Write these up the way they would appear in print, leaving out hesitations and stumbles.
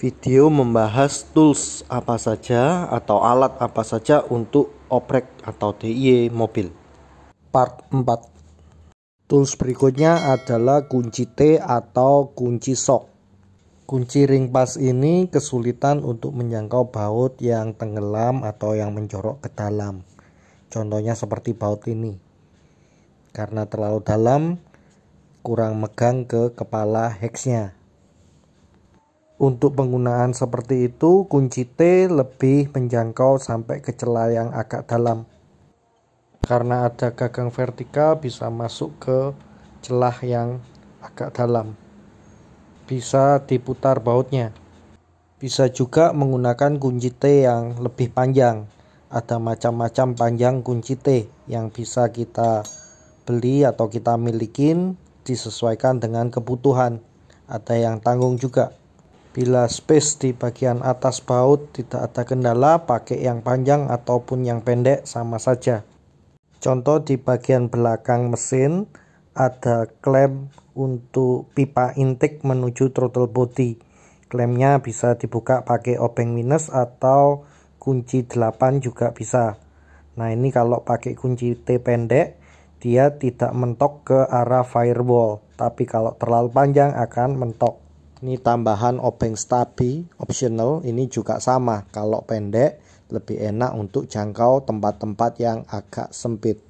Video membahas tools apa saja atau alat apa saja untuk oprek atau DIY mobil. Part 4. Tools berikutnya adalah kunci T atau kunci sok. Kunci ring pas ini kesulitan untuk menjangkau baut yang tenggelam atau yang menjorok ke dalam. Contohnya seperti baut ini. Karena terlalu dalam, kurang megang ke kepala heksnya. Untuk penggunaan seperti itu, kunci T lebih menjangkau sampai ke celah yang agak dalam. Karena ada gagang vertikal, bisa masuk ke celah yang agak dalam. Bisa diputar bautnya. Bisa juga menggunakan kunci T yang lebih panjang. Ada macam-macam panjang kunci T yang bisa kita beli atau kita milikin, disesuaikan dengan kebutuhan. Ada yang tanggung juga. Bila space di bagian atas baut tidak ada kendala, pakai yang panjang ataupun yang pendek sama saja. Contoh di bagian belakang mesin ada klem untuk pipa intake menuju throttle body. Klemnya bisa dibuka pakai obeng minus atau kunci 8 juga bisa. Nah, ini kalau pakai kunci T pendek, dia tidak mentok ke arah firewall, tapi kalau terlalu panjang akan mentok. Ini tambahan obeng stabi optional, ini juga sama. Kalau pendek lebih enak untuk jangkau tempat-tempat yang agak sempit.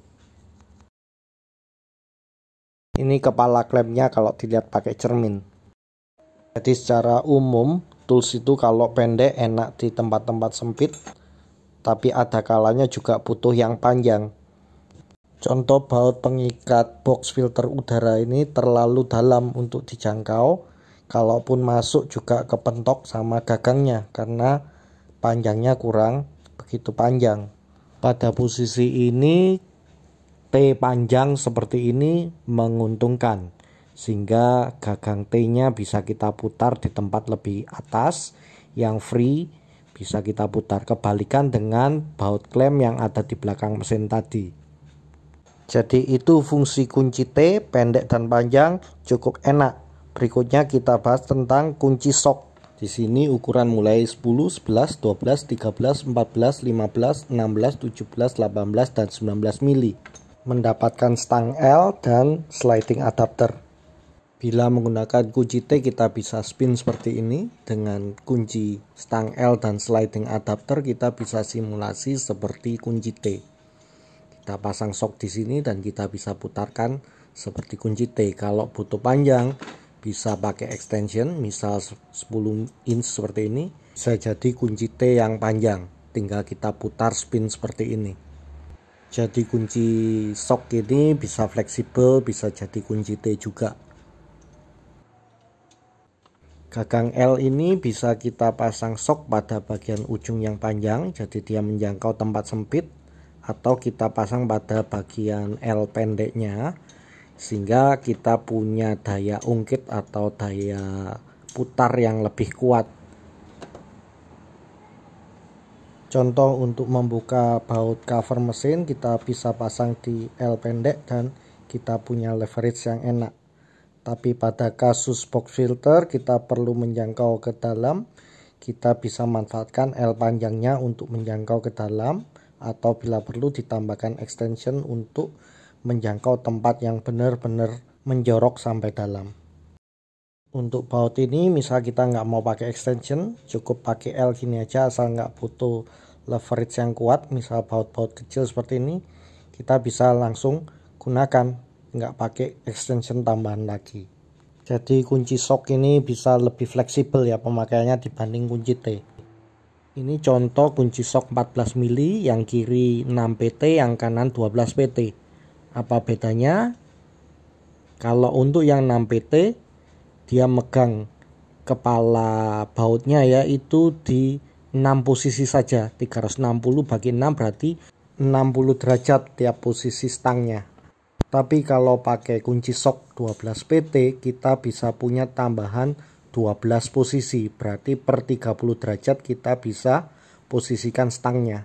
Ini kepala klemnya kalau dilihat pakai cermin. Jadi secara umum tools itu kalau pendek enak di tempat-tempat sempit, tapi ada kalanya juga butuh yang panjang. Contoh baut pengikat box filter udara ini terlalu dalam untuk dijangkau. Kalaupun masuk juga kepentok sama gagangnya karena panjangnya kurang begitu panjang. Pada posisi ini T panjang seperti ini menguntungkan, sehingga gagang T-nya bisa kita putar di tempat lebih atas yang free, bisa kita putar. Kebalikan dengan baut klem yang ada di belakang mesin tadi. Jadi itu fungsi kunci T, pendek dan panjang, cukup enak. Berikutnya kita bahas tentang kunci sok. Di sini ukuran mulai 10, 11, 12, 13, 14, 15, 16, 17, 18 dan 19 mili. Mendapatkan stang L dan sliding adapter. Bila menggunakan kunci T kita bisa spin seperti ini. Dengan kunci stang L dan sliding adapter kita bisa simulasi seperti kunci T. Kita pasang sok di sini dan kita bisa putarkan seperti kunci T. Kalau butuh panjang bisa pakai extension, misal 10 inch seperti ini, bisa jadi kunci T yang panjang, tinggal kita putar spin seperti ini. Jadi kunci sok ini bisa fleksibel, bisa jadi kunci T juga. Gagang L ini bisa kita pasang sok pada bagian ujung yang panjang, jadi dia menjangkau tempat sempit, atau kita pasang pada bagian L pendeknya, sehingga kita punya daya ungkit atau daya putar yang lebih kuat. Contoh untuk membuka baut cover mesin kita bisa pasang di L pendek dan kita punya leverage yang enak. Tapi pada kasus box filter kita perlu menjangkau ke dalam, kita bisa manfaatkan L panjangnya untuk menjangkau ke dalam, atau bila perlu ditambahkan extension untuk menjangkau tempat yang benar-benar menjorok sampai dalam. Untuk baut ini misal kita nggak mau pakai extension, cukup pakai L gini aja asal nggak butuh leverage yang kuat. Misal baut-baut kecil seperti ini kita bisa langsung gunakan, nggak pakai extension tambahan lagi. Jadi kunci sok ini bisa lebih fleksibel ya pemakaiannya dibanding kunci T. Ini contoh kunci sok 14 mili, yang kiri 6 PT, yang kanan 12 PT. Apa bedanya? Kalau untuk yang 6 PT dia megang kepala bautnya yaitu di 6 posisi saja. 360 bagi 6 berarti 60 derajat tiap posisi stangnya. Tapi kalau pakai kunci sok 12 PT kita bisa punya tambahan 12 posisi. Berarti per 30 derajat kita bisa posisikan stangnya.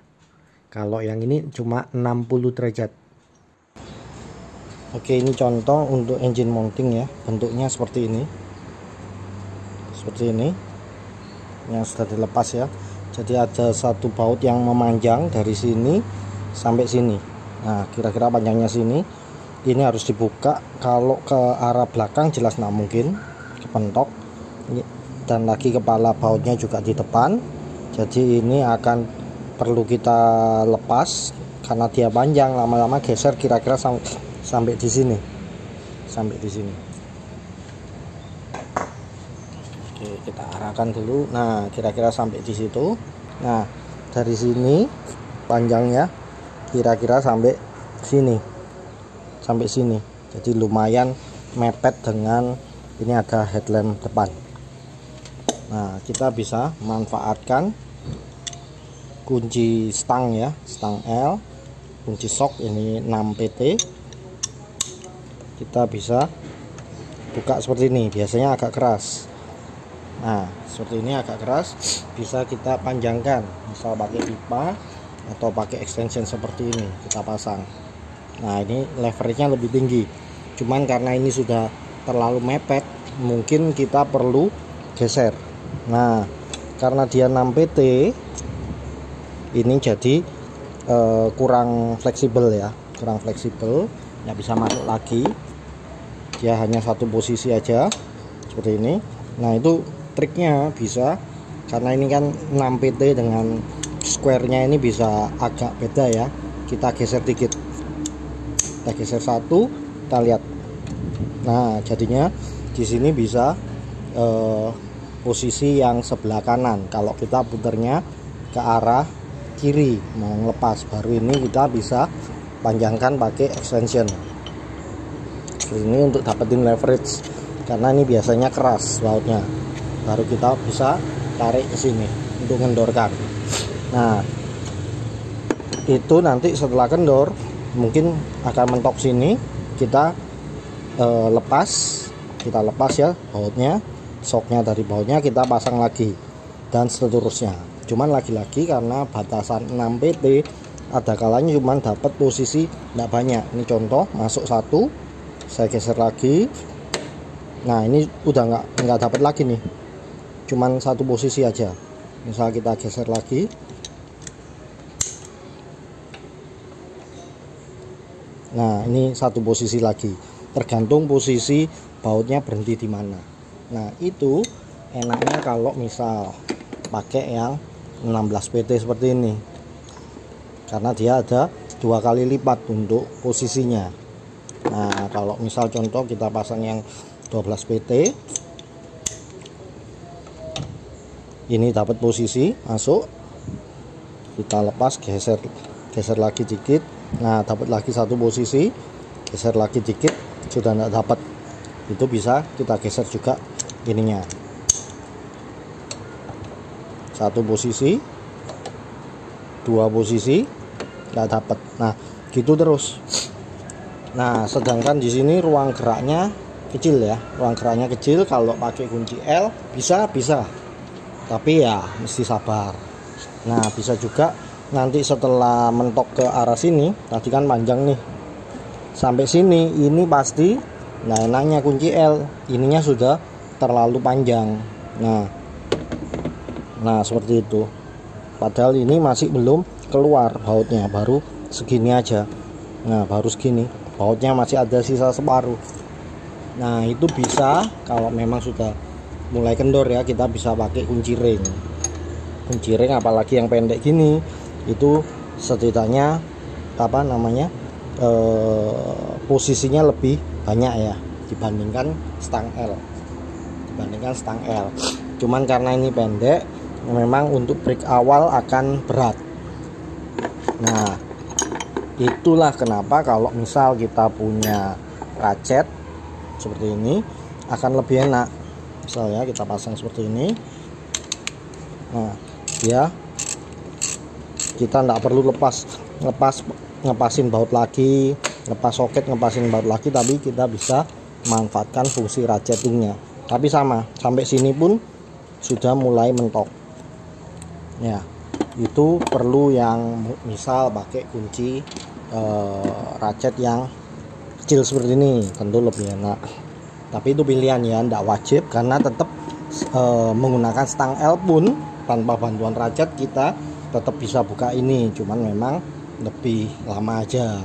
Kalau yang ini cuma 60 derajat. Oke, ini contoh untuk engine mounting ya, bentuknya seperti ini. yang sudah dilepas ya. Jadi ada satu baut yang memanjang dari sini sampai sini. Nah, kira-kira panjangnya sini. Ini harus dibuka. Kalau ke arah belakang jelas nggak mungkin kepentok. Dan lagi kepala bautnya juga di depan. Jadi ini akan perlu kita lepas karena dia panjang, lama-lama geser kira-kira sampai di sini. Sampai di sini. Oke, kita arahkan dulu. Nah, kira-kira sampai di situ. Nah, dari sini panjangnya kira-kira sampai sini. Sampai sini. Jadi lumayan mepet dengan ini ada headlamp depan. Nah, kita bisa manfaatkan kunci stang ya, stang L, kunci sok ini 6 PT. Kita bisa buka seperti ini, biasanya agak keras. Nah, seperti ini agak keras, bisa kita panjangkan, misal pakai pipa atau pakai extension seperti ini kita pasang. Nah, ini leverage-nya lebih tinggi. Cuman karena ini sudah terlalu mepet, mungkin kita perlu geser. Nah, karena dia 6 PT, ini jadi kurang fleksibel ya, kurang fleksibel, nggak bisa masuk lagi. Dia hanya satu posisi aja seperti ini. Nah, itu triknya bisa, karena ini kan 6 PT dengan square-nya ini bisa agak beda ya. Kita geser dikit, kita geser satu, kita lihat. Nah, jadinya di sini bisa posisi yang sebelah kanan. Kalau kita putarnya ke arah kiri mau ngelepas, baru ini kita bisa panjangkan pakai extension. Ini untuk dapetin leverage, karena ini biasanya keras bautnya. Baru kita bisa tarik ke sini untuk ngendorkan. Nah, itu nanti setelah kendor mungkin akan mentok sini, kita lepas ya bautnya, soknya dari bautnya kita pasang lagi dan seterusnya. Cuman lagi-lagi karena batasan 6 PT, ada kalanya cuman dapat posisi tidak banyak. Ini contoh, masuk satu, saya geser lagi. Nah, ini udah nggak dapat lagi nih, cuman satu posisi aja. Misal kita geser lagi, nah ini satu posisi lagi, tergantung posisi bautnya berhenti di mana. Nah, itu enaknya kalau misal pakai yang 16 PT seperti ini, karena dia ada 2 kali lipat untuk posisinya. Nah, kalau misal contoh kita pasang yang 12 PT, ini dapat posisi masuk, kita lepas, geser lagi dikit. Nah, dapat lagi satu posisi, geser lagi dikit, sudah tidak dapat. Itu bisa kita geser juga ininya, satu posisi, dua posisi, nggak dapat. Nah, gitu terus. Nah, sedangkan di sini ruang geraknya kecil ya, ruang geraknya kecil. Kalau pakai kunci L bisa, tapi ya mesti sabar. Nah, bisa juga nanti setelah mentok ke arah sini, tadi kan panjang nih, sampai sini ini pasti. Nah, enaknya kunci L, ininya sudah terlalu panjang. Nah, seperti itu. Padahal ini masih belum keluar bautnya, baru segini aja. Nah, baru segini, bautnya masih ada sisa separuh. Nah, itu bisa kalau memang sudah mulai kendor ya, kita bisa pakai kunci ring. Kunci ring apalagi yang pendek gini, itu setidaknya posisinya lebih banyak ya dibandingkan stang L. Cuman karena ini pendek, memang untuk break awal akan berat. Nah, itulah kenapa kalau misal kita punya ratchet seperti ini akan lebih enak. Misalnya kita pasang seperti ini. Nah, ya kita tidak perlu ngepasin baut lagi, lepas soket ngepasin baut lagi, tapi kita bisa manfaatkan fungsi ratchetingnya. Tapi sama, sampai sini pun sudah mulai mentok ya. Itu perlu yang misal pakai kunci ratchet yang kecil seperti ini, tentu lebih enak. Tapi itu pilihan ya, tidak wajib, karena tetap menggunakan stang L pun tanpa bantuan rajat kita tetap bisa buka ini, cuman memang lebih lama aja.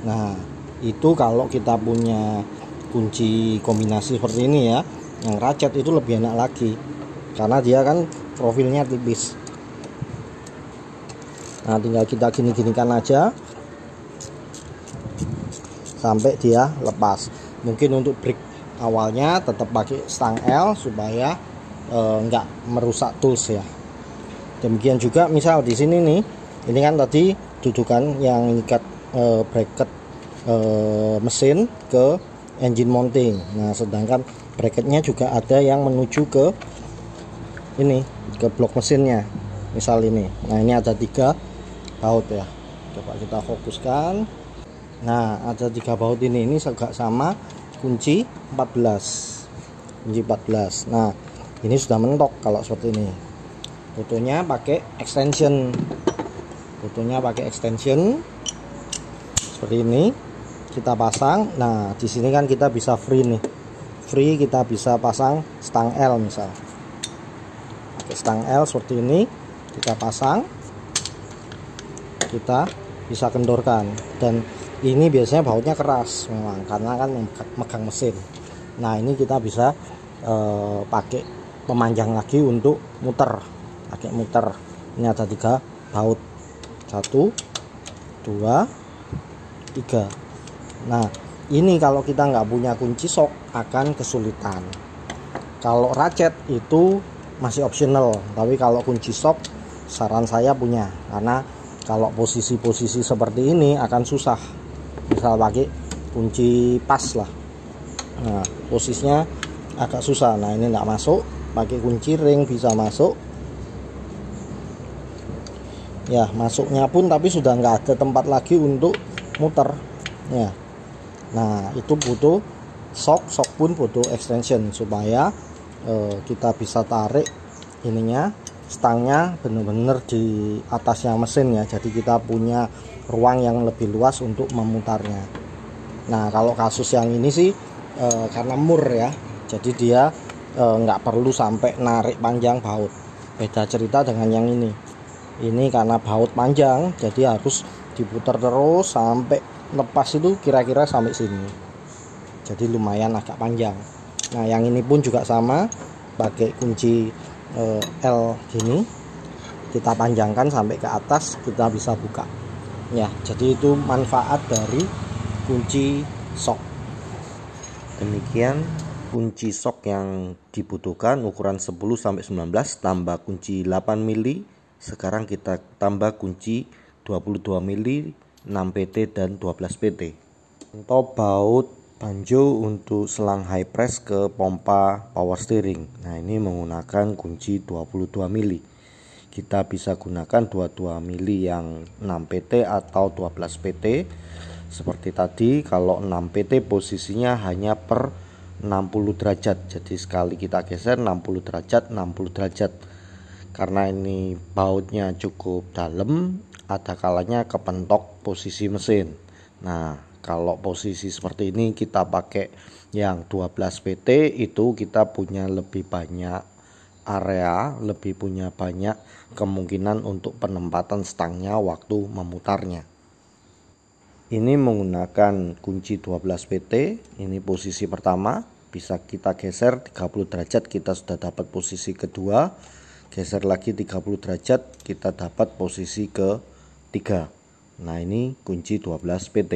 Nah itu kalau kita punya kunci kombinasi seperti ini ya, yang rajat itu lebih enak lagi karena dia kan profilnya tipis. Nah tinggal kita gini-ginikan aja sampai dia lepas. Mungkin untuk break awalnya tetap pakai stang L supaya nggak merusak tools ya. Demikian juga misal di sini nih, ini kan tadi dudukan yang ikat bracket mesin ke engine mounting. Nah sedangkan bracketnya juga ada yang menuju ke ini, ke blok mesinnya misal ini. Nah ini ada 3 baut ya, coba kita fokuskan. Nah ada 3 baut ini juga sama kunci 14. Nah ini sudah mentok kalau seperti ini. Fotonya pakai extension, seperti ini kita pasang. Nah di sini kan kita bisa free nih, kita bisa pasang stang L misal, pakai stang L seperti ini kita pasang, kita bisa kendorkan. Dan ini biasanya bautnya keras memang karena kan megang mesin. Nah ini kita bisa pakai pemanjang lagi untuk muter, pakai muter. Ini ada 3 baut, 1 2 3. Nah ini kalau kita nggak punya kunci sok akan kesulitan. Kalau ratchet itu masih optional, tapi kalau kunci sok saran saya punya, karena kalau posisi-posisi seperti ini akan susah. Misal pakai kunci pas lah, nah posisinya agak susah. Nah ini nggak masuk, pakai kunci ring bisa masuk ya, masuknya pun tapi sudah nggak ada tempat lagi untuk muter ya. Nah itu butuh sok pun butuh extension supaya kita bisa tarik ininya, stangnya benar-benar di atasnya mesin ya, jadi kita punya ruang yang lebih luas untuk memutarnya. Nah kalau kasus yang ini sih karena mur ya, jadi dia nggak perlu sampai narik panjang baut. Beda cerita dengan yang ini karena baut panjang jadi harus diputar terus sampai lepas, itu kira-kira sampai sini, jadi lumayan agak panjang. Nah yang ini pun juga sama, pakai kunci L gini kita panjangkan sampai ke atas, kita bisa buka ya. Jadi itu manfaat dari kunci sok. Demikian kunci sok yang dibutuhkan, ukuran 10-19 tambah kunci 8 mili. Sekarang kita tambah kunci 22 mili, 6 PT dan 12 PT. Untuk baut banjo untuk selang high press ke pompa power steering. Nah ini menggunakan kunci 22 mili. Kita bisa gunakan 22 mili yang 6 PT atau 12 PT. Seperti tadi, kalau 6 PT posisinya hanya per 60 derajat. Jadi sekali kita geser 60 derajat, 60 derajat. Karena ini bautnya cukup dalam, ada kalanya kepentok posisi mesin. Nah kalau posisi seperti ini kita pakai yang 12 PT, itu kita punya lebih banyak area, lebih punya banyak kemungkinan untuk penempatan stangnya waktu memutarnya. Ini menggunakan kunci 12 PT. Ini posisi pertama, bisa kita geser 30 derajat, kita sudah dapat posisi kedua. Geser lagi 30 derajat, kita dapat posisi ketiga. Nah ini kunci 12 PT.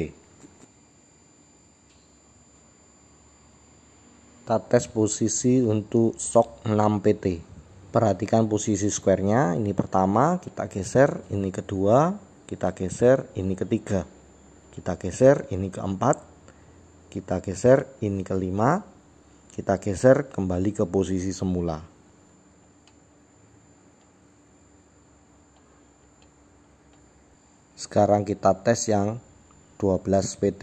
Kita tes posisi untuk sok 6 PT. Perhatikan posisi square-nya. Ini pertama, kita geser, ini kedua, kita geser, ini ketiga, kita geser, ini keempat, kita geser, ini kelima, kita geser kembali ke posisi semula. Sekarang kita tes yang 12 PT.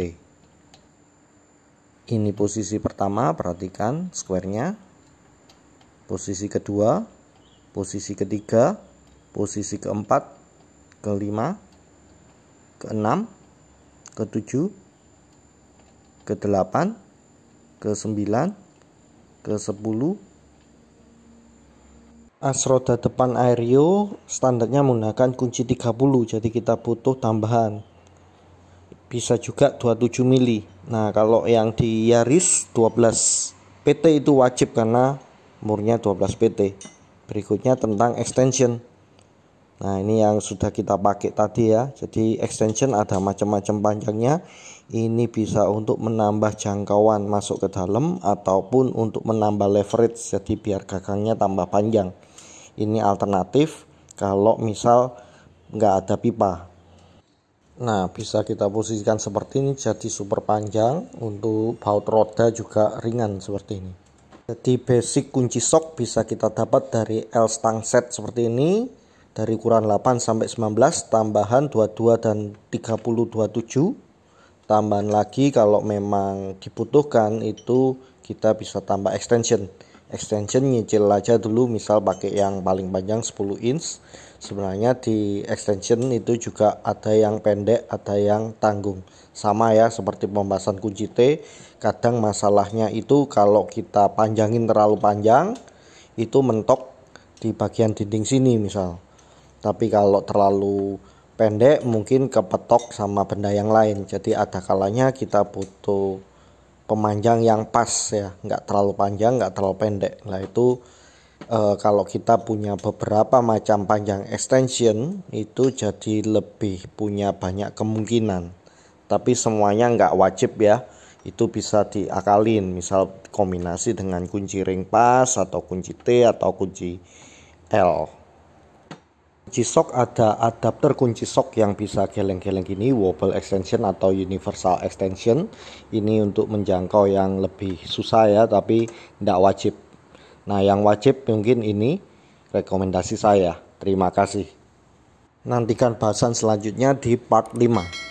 Ini posisi pertama, perhatikan square-nya. Posisi kedua, posisi ketiga, posisi keempat, kelima, keenam, ketujuh, kedelapan, ke-9, ke-10, As roda depan Airyo standarnya menggunakan kunci 30, jadi kita butuh tambahan. Bisa juga 27 mili. Nah, kalau yang di Yaris 12 PT itu wajib karena murnya 12 PT. Berikutnya tentang extension. Nah, ini yang sudah kita pakai tadi ya. Jadi extension ada macam-macam panjangnya. Ini bisa untuk menambah jangkauan masuk ke dalam ataupun untuk menambah leverage, jadi biar gagangnya tambah panjang. Ini alternatif kalau misal nggak ada pipa. Nah, bisa kita posisikan seperti ini, jadi super panjang. Untuk baut roda juga ringan seperti ini. Jadi basic kunci sok bisa kita dapat dari L stang set seperti ini, dari ukuran 8 sampai 19, tambahan 22 dan 30 27. Tambahan lagi kalau memang dibutuhkan itu kita bisa tambah extension. Extension nyicil aja dulu, misal pakai yang paling panjang 10 inch. Sebenarnya di extension itu juga ada yang pendek, ada yang tanggung. Sama ya seperti pembahasan kunci T. Kadang masalahnya itu kalau kita panjangin terlalu panjang, itu mentok di bagian dinding sini misal. Tapi kalau terlalu pendek mungkin kepetok sama benda yang lain. Jadi ada kalanya kita butuh pemanjang yang pas ya, nggak terlalu panjang, nggak terlalu pendek. Nah itu kalau kita punya beberapa macam panjang extension itu jadi lebih punya banyak kemungkinan. Tapi semuanya nggak wajib ya, itu bisa diakalin. Misal kombinasi dengan kunci ring pas atau kunci T atau kunci L. Kunci sok ada adapter kunci sok yang bisa geleng-geleng gini, wobble extension atau universal extension. Ini untuk menjangkau yang lebih susah ya, tapi tidak wajib. Nah, yang wajib mungkin ini rekomendasi saya. Terima kasih. Nantikan bahasan selanjutnya di part 5.